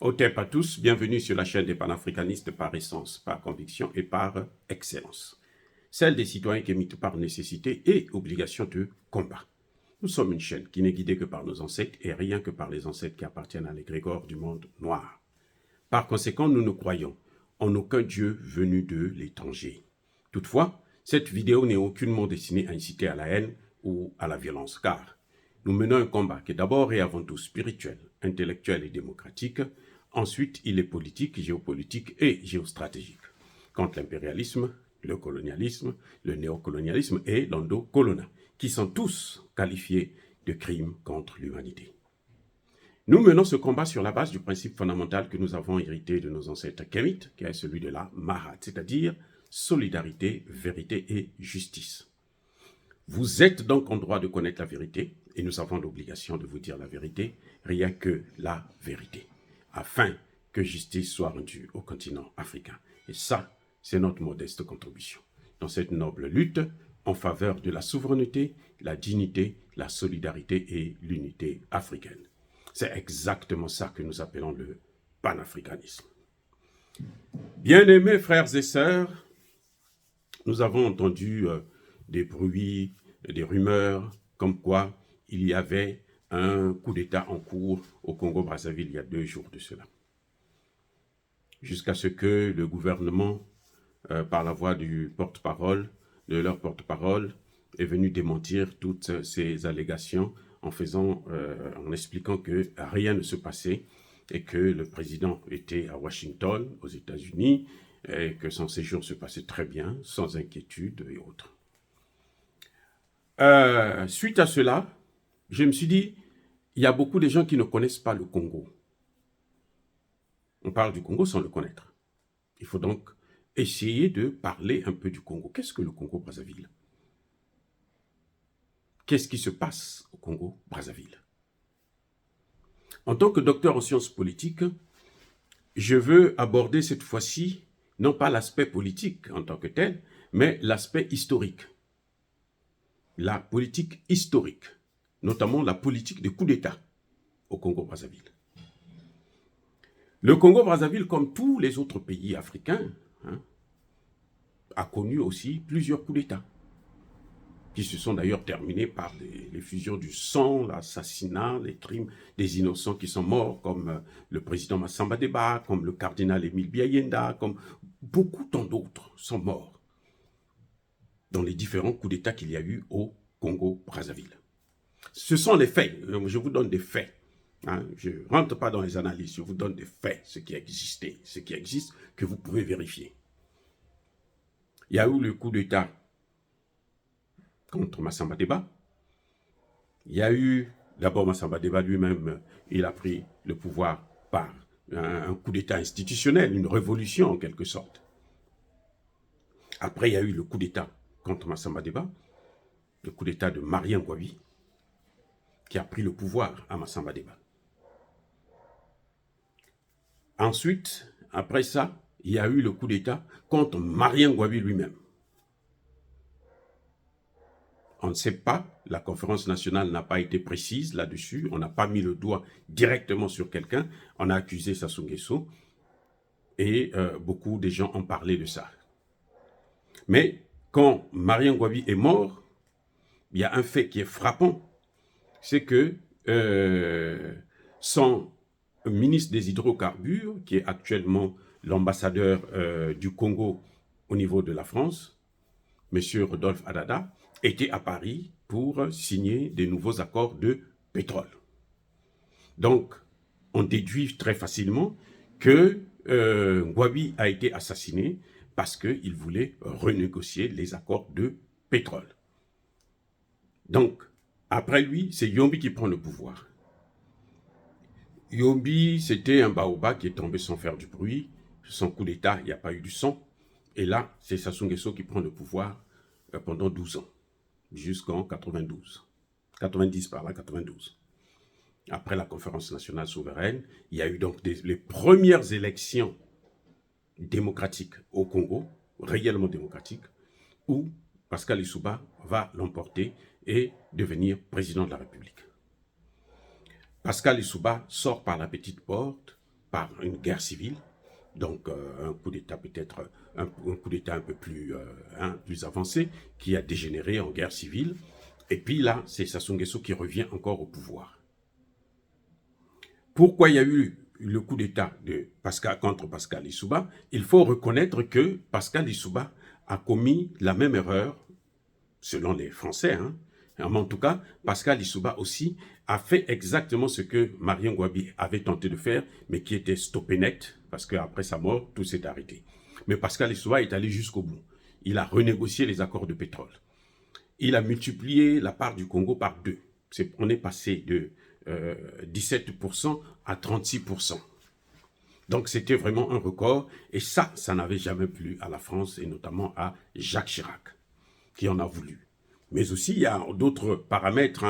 Otep à tous, bienvenue sur la chaîne des panafricanistes par essence, par conviction et par excellence. Celle des citoyens qui émitent par nécessité et obligation de combat. Nous sommes une chaîne qui n'est guidée que par nos ancêtres et rien que par les ancêtres qui appartiennent à l'égrégore du monde noir. Par conséquent, nous ne croyons en aucun Dieu venu de l'étranger. Toutefois, cette vidéo n'est aucunement destinée à inciter à la haine ou à la violence, car nous menons un combat qui est d'abord et avant tout spirituel, intellectuel et démocratique. Ensuite, il est politique, géopolitique et géostratégique, contre l'impérialisme, le colonialisme, le néocolonialisme et l'endocolona, qui sont tous qualifiés de crimes contre l'humanité. Nous menons ce combat sur la base du principe fondamental que nous avons hérité de nos ancêtres kémites, qui est celui de la Mahat, c'est-à-dire solidarité, vérité et justice. Vous êtes donc en droit de connaître la vérité, et nous avons l'obligation de vous dire la vérité, rien que la vérité, afin que justice soit rendue au continent africain. Et ça, c'est notre modeste contribution dans cette noble lutte en faveur de la souveraineté, la dignité, la solidarité et l'unité africaine. C'est exactement ça que nous appelons le panafricanisme. Bien-aimés frères et sœurs, nous avons entendu des bruits, des rumeurs, comme quoi il y avait un coup d'État en cours au Congo-Brazzaville il y a 2 jours de cela. Jusqu'à ce que le gouvernement, par la voix du porte-parole, de leur porte-parole, est venu démentir toutes ces allégations en expliquant que rien ne se passait et que le président était à Washington, aux États-Unis, et que son séjour se passait très bien, sans inquiétude et autres. Suite à cela, je me suis dit, il y a beaucoup de gens qui ne connaissent pas le Congo. On parle du Congo sans le connaître. Il faut donc essayer de parler un peu du Congo. Qu'est-ce que le Congo-Brazzaville? Qu'est-ce qui se passe au Congo-Brazzaville? En tant que docteur en sciences politiques, je veux aborder cette fois-ci, non pas l'aspect politique en tant que tel, mais l'aspect historique. La politique historique, notamment la politique de coup d'État au Congo-Brazzaville. Le Congo-Brazzaville, comme tous les autres pays africains, a connu aussi plusieurs coups d'État, qui se sont d'ailleurs terminés par l'effusion du sang, l'assassinat, les crimes des innocents qui sont morts, comme le président Massamba Deba, comme le cardinal Émile Biayenda, comme beaucoup tant d'autres sont morts dans les différents coups d'État qu'il y a eu au Congo-Brazzaville. Ce sont les faits, je vous donne des faits. Je ne rentre pas dans les analyses, je vous donne des faits, ce qui existait, ce qui existe, que vous pouvez vérifier. Il y a eu le coup d'État contre Massamba Deba. Il y a eu, d'abord Massamba Deba lui-même, il a pris le pouvoir par un coup d'État institutionnel, une révolution en quelque sorte. Après, il y a eu le coup d'État contre Massamba Deba, le coup d'État de Marien Ngouabi, qui a pris le pouvoir à Massamba Deba. Ensuite, après ça, il y a eu le coup d'État contre Marien Ngouabi lui-même. On ne sait pas, la conférence nationale n'a pas été précise là-dessus, on n'a pas mis le doigt directement sur quelqu'un, on a accusé Sassou Nguesso et beaucoup de gens ont parlé de ça. Mais quand Marien Ngouabi est mort, il y a un fait qui est frappant, c'est que son ministre des hydrocarbures, qui est actuellement l'ambassadeur du Congo au niveau de la France, M. Rodolphe Adada, était à Paris pour signer des nouveaux accords de pétrole. Donc, on déduit très facilement que Ngouabi a été assassiné parce qu'il voulait renégocier les accords de pétrole. Donc, après lui, c'est Yombi qui prend le pouvoir. Yombi, c'était un baobab qui est tombé sans faire du bruit. Son coup d'État, il n'y a pas eu du sang. Et là, c'est Sassou Nguesso qui prend le pouvoir pendant 12 ans, jusqu'en 92. 90 par là, 92. Après la conférence nationale souveraine, il y a eu donc les premières élections démocratiques au Congo, réellement démocratiques, où Pascal Lissouba va l'emporter et devenir président de la République. Pascal Lissouba sort par la petite porte par une guerre civile. Donc un coup d'État peut-être, un coup d'État un peu plus, plus avancé, qui a dégénéré en guerre civile. Et puis là, c'est Sassou Nguesso qui revient encore au pouvoir. Pourquoi il y a eu le coup d'État contre Pascal Lissouba? Il faut reconnaître que Pascal Lissouba a commis la même erreur, selon les Français, mais en tout cas, Pascal Lissouba aussi a fait exactement ce que Marion Gouabi avait tenté de faire, mais qui était stoppé net, parce qu'après sa mort, tout s'est arrêté. Mais Pascal Lissouba est allé jusqu'au bout. Il a renégocié les accords de pétrole. Il a multiplié la part du Congo par 2. On est passé de 17% à 36%. Donc c'était vraiment un record, et ça n'avait jamais plu à la France, et notamment à Jacques Chirac, qui en a voulu. Mais aussi, il y a d'autres paramètres.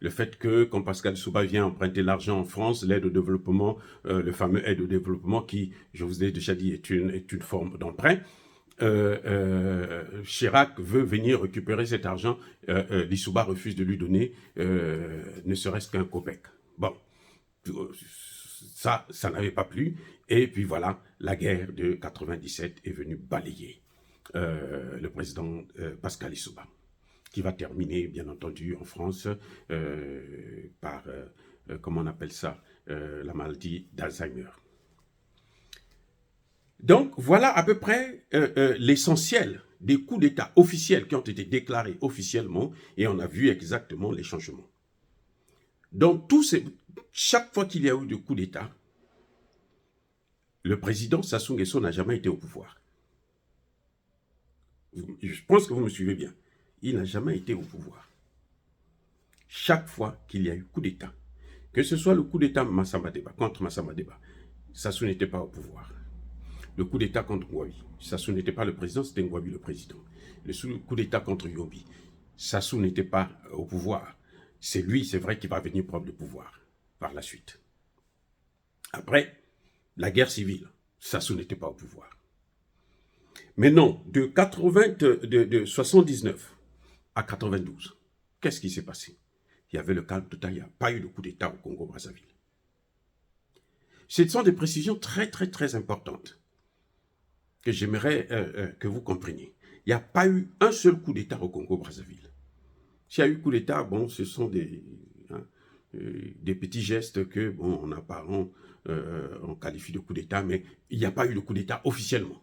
Le fait que, quand Pascal Lissouba vient emprunter l'argent en France, l'aide au développement, le fameux aide au développement qui, je vous ai déjà dit, est une forme d'emprunt. Chirac veut venir récupérer cet argent. Lissouba refuse de lui donner ne serait-ce qu'un copec. Bon, ça n'avait pas plu. Et puis voilà, la guerre de 97 est venue balayer le président Pascal Lissouba, qui va terminer, bien entendu, en France par, comment on appelle ça, la maladie d'Alzheimer. Donc, voilà à peu près l'essentiel des coups d'État officiels qui ont été déclarés officiellement, et on a vu exactement les changements. Donc, chaque fois qu'il y a eu de coups d'État, le président Sassou Nguesso n'a jamais été au pouvoir. Je pense que vous me suivez bien. Il n'a jamais été au pouvoir. Chaque fois qu'il y a eu coup d'État, que ce soit le coup d'État contre Massamba Deba, Sassou n'était pas au pouvoir. Le coup d'État contre Ngouabi, Sassou n'était pas le président, c'était Ngouabi le président. Le coup d'État contre Yombi, Sassou n'était pas au pouvoir. C'est lui, c'est vrai, qui va venir prendre le pouvoir par la suite. Après, la guerre civile, Sassou n'était pas au pouvoir. Mais non, de 79 à 92, qu'est-ce qui s'est passé? Il y avait le calme total, il n'y a pas eu de coup d'État au Congo-Brazzaville. Ce sont des précisions très, très, très importantes que j'aimerais que vous compreniez. Il n'y a pas eu un seul coup d'État au Congo-Brazzaville. S'il y a eu coup d'État, bon, ce sont des petits gestes que, bon, en apparent, on qualifie de coup d'État, mais il n'y a pas eu de coup d'État officiellement.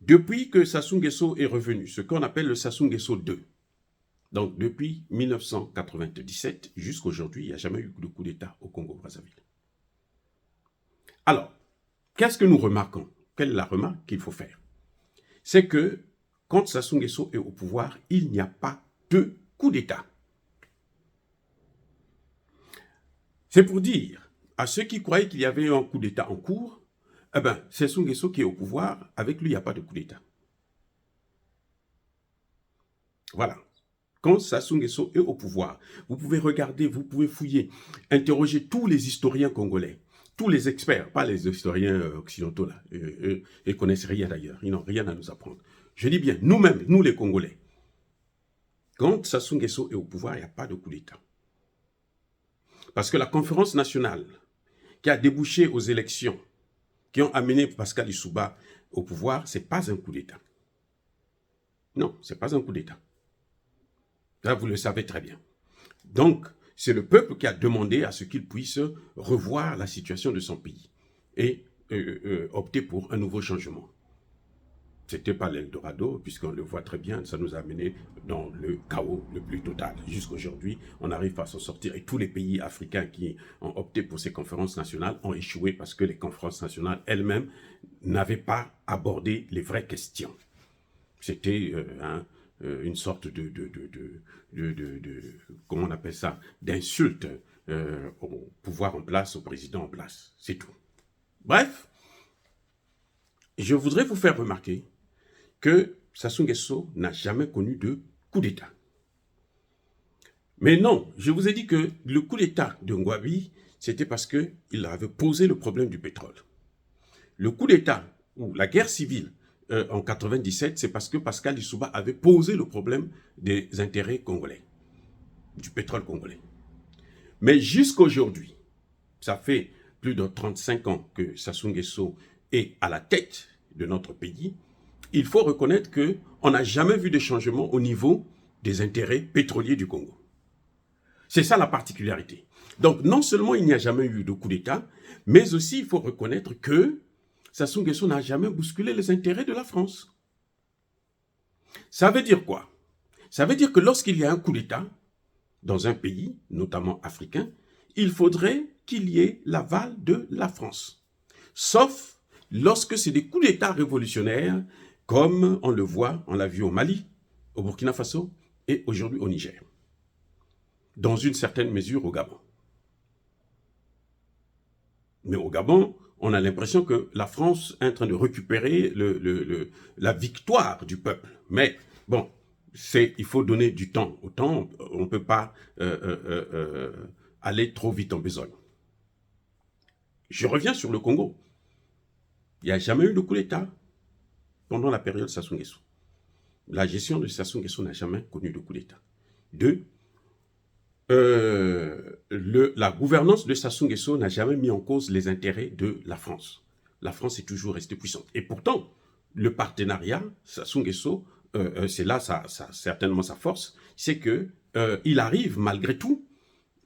Depuis que Sassou Nguesso est revenu, ce qu'on appelle le Sassou Nguesso II, donc depuis 1997 jusqu'à aujourd'hui, il n'y a jamais eu de coup d'État au Congo-Brazzaville. Alors, qu'est-ce que nous remarquons? Quelle est la remarque qu'il faut faire? C'est que quand Sassou Nguesso est au pouvoir, il n'y a pas de coup d'État. C'est pour dire à ceux qui croyaient qu'il y avait un coup d'État en cours, eh bien, Sassou Nguesso qui est au pouvoir, avec lui, il n'y a pas de coup d'État. Voilà. Quand Sassou Nguesso est au pouvoir, vous pouvez regarder, vous pouvez fouiller, interroger tous les historiens congolais, tous les experts, pas les historiens occidentaux, là, ils ne connaissent rien d'ailleurs, ils n'ont rien à nous apprendre. Je dis bien, nous-mêmes, nous les Congolais, quand Sassou Nguesso est au pouvoir, il n'y a pas de coup d'État. Parce que la conférence nationale qui a débouché aux élections, qui ont amené Pascal Lissouba au pouvoir, ce n'est pas un coup d'État. Non, ce n'est pas un coup d'État. Là, vous le savez très bien. Donc, c'est le peuple qui a demandé à ce qu'il puisse revoir la situation de son pays et opter pour un nouveau changement. Ce n'était pas l'Eldorado, puisqu'on le voit très bien, ça nous a amené dans le chaos le plus total. Jusqu'aujourd'hui, on n'arrive pas à s'en sortir. Et tous les pays africains qui ont opté pour ces conférences nationales ont échoué parce que les conférences nationales elles-mêmes n'avaient pas abordé les vraies questions. C'était une sorte comment on appelle ça, d'insulte au pouvoir en place, au président en place. C'est tout. Bref, je voudrais vous faire remarquer que Sassou Nguesso n'a jamais connu de coup d'État. Mais non, je vous ai dit que le coup d'État de Ngouabi, c'était parce qu'il avait posé le problème du pétrole. Le coup d'État, ou la guerre civile, en 97, c'est parce que Pascal Lissouba avait posé le problème des intérêts congolais, du pétrole congolais. Mais jusqu'à aujourd'hui, ça fait plus de 35 ans que Sassou Nguesso est à la tête de notre pays, il faut reconnaître qu'on n'a jamais vu de changement au niveau des intérêts pétroliers du Congo. C'est ça la particularité. Donc, non seulement il n'y a jamais eu de coup d'État, mais aussi il faut reconnaître que Sassou Nguesso n'a jamais bousculé les intérêts de la France. Ça veut dire quoi? Ça veut dire que lorsqu'il y a un coup d'État dans un pays, notamment africain, il faudrait qu'il y ait l'aval de la France. Sauf lorsque c'est des coups d'État révolutionnaires, comme on le voit, on l'a vu au Mali, au Burkina Faso et aujourd'hui au Niger. Dans une certaine mesure au Gabon. Mais au Gabon, on a l'impression que la France est en train de récupérer la victoire du peuple. Mais bon, il faut donner du temps au temps. On ne peut pas aller trop vite en besogne. Je reviens sur le Congo. Il n'y a jamais eu de coup d'État pendant la période Sassou Nguesso. La gestion de Sassou Nguesso n'a jamais connu de coup d'État. Deux, la gouvernance de Sassou Nguesso n'a jamais mis en cause les intérêts de la France. La France est toujours restée puissante. Et pourtant, le partenariat, Sassou Nguesso, c'est là certainement sa force, c'est qu'il arrive malgré tout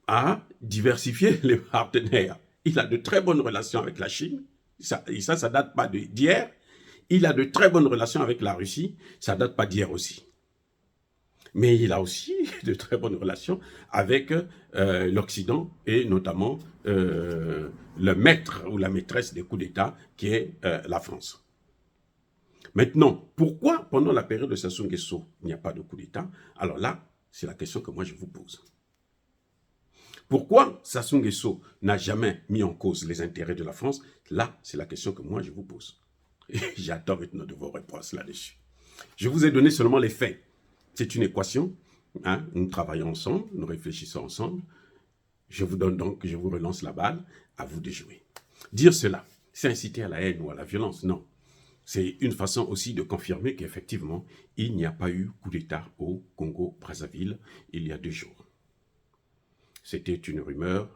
à diversifier les partenaires. Il a de très bonnes relations avec la Chine, et ça date pas d'hier. Il a de très bonnes relations avec la Russie, ça date pas d'hier aussi. Mais il a aussi de très bonnes relations avec l'Occident et notamment le maître ou la maîtresse des coups d'État qui est la France. Maintenant, pourquoi pendant la période de Sassou Nguesso, il n'y a pas de coup d'État? Alors là, c'est la question que moi je vous pose. Pourquoi Sassou Nguesso n'a jamais mis en cause les intérêts de la France? Là, c'est la question que moi je vous pose. J'attends maintenant de vos réponses là-dessus. Je vous ai donné seulement les faits. C'est une équation, hein? Nous travaillons ensemble, nous réfléchissons ensemble. Je vous donne donc, je vous relance la balle, à vous de jouer. Dire cela, c'est inciter à la haine ou à la violence, non. C'est une façon aussi de confirmer qu'effectivement, il n'y a pas eu coup d'État au Congo-Brazzaville il y a 2 jours. C'était une rumeur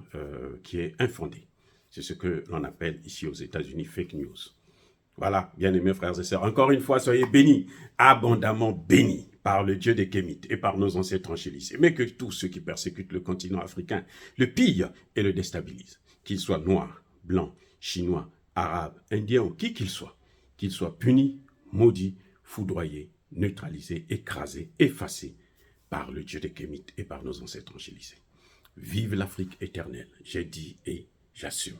qui est infondée. C'est ce que l'on appelle ici aux États-Unis fake news. Voilà, bien-aimés frères et sœurs, encore une fois, soyez bénis, abondamment bénis par le Dieu des Kémites et par nos ancêtres angélisés, mais que tous ceux qui persécutent le continent africain le pillent et le déstabilisent, qu'ils soient noirs, blancs, chinois, arabes, indiens ou qui qu'ils soient punis, maudits, foudroyés, neutralisés, écrasés, effacés par le Dieu des Kémites et par nos ancêtres angélisés. Vive l'Afrique éternelle, j'ai dit et j'assume.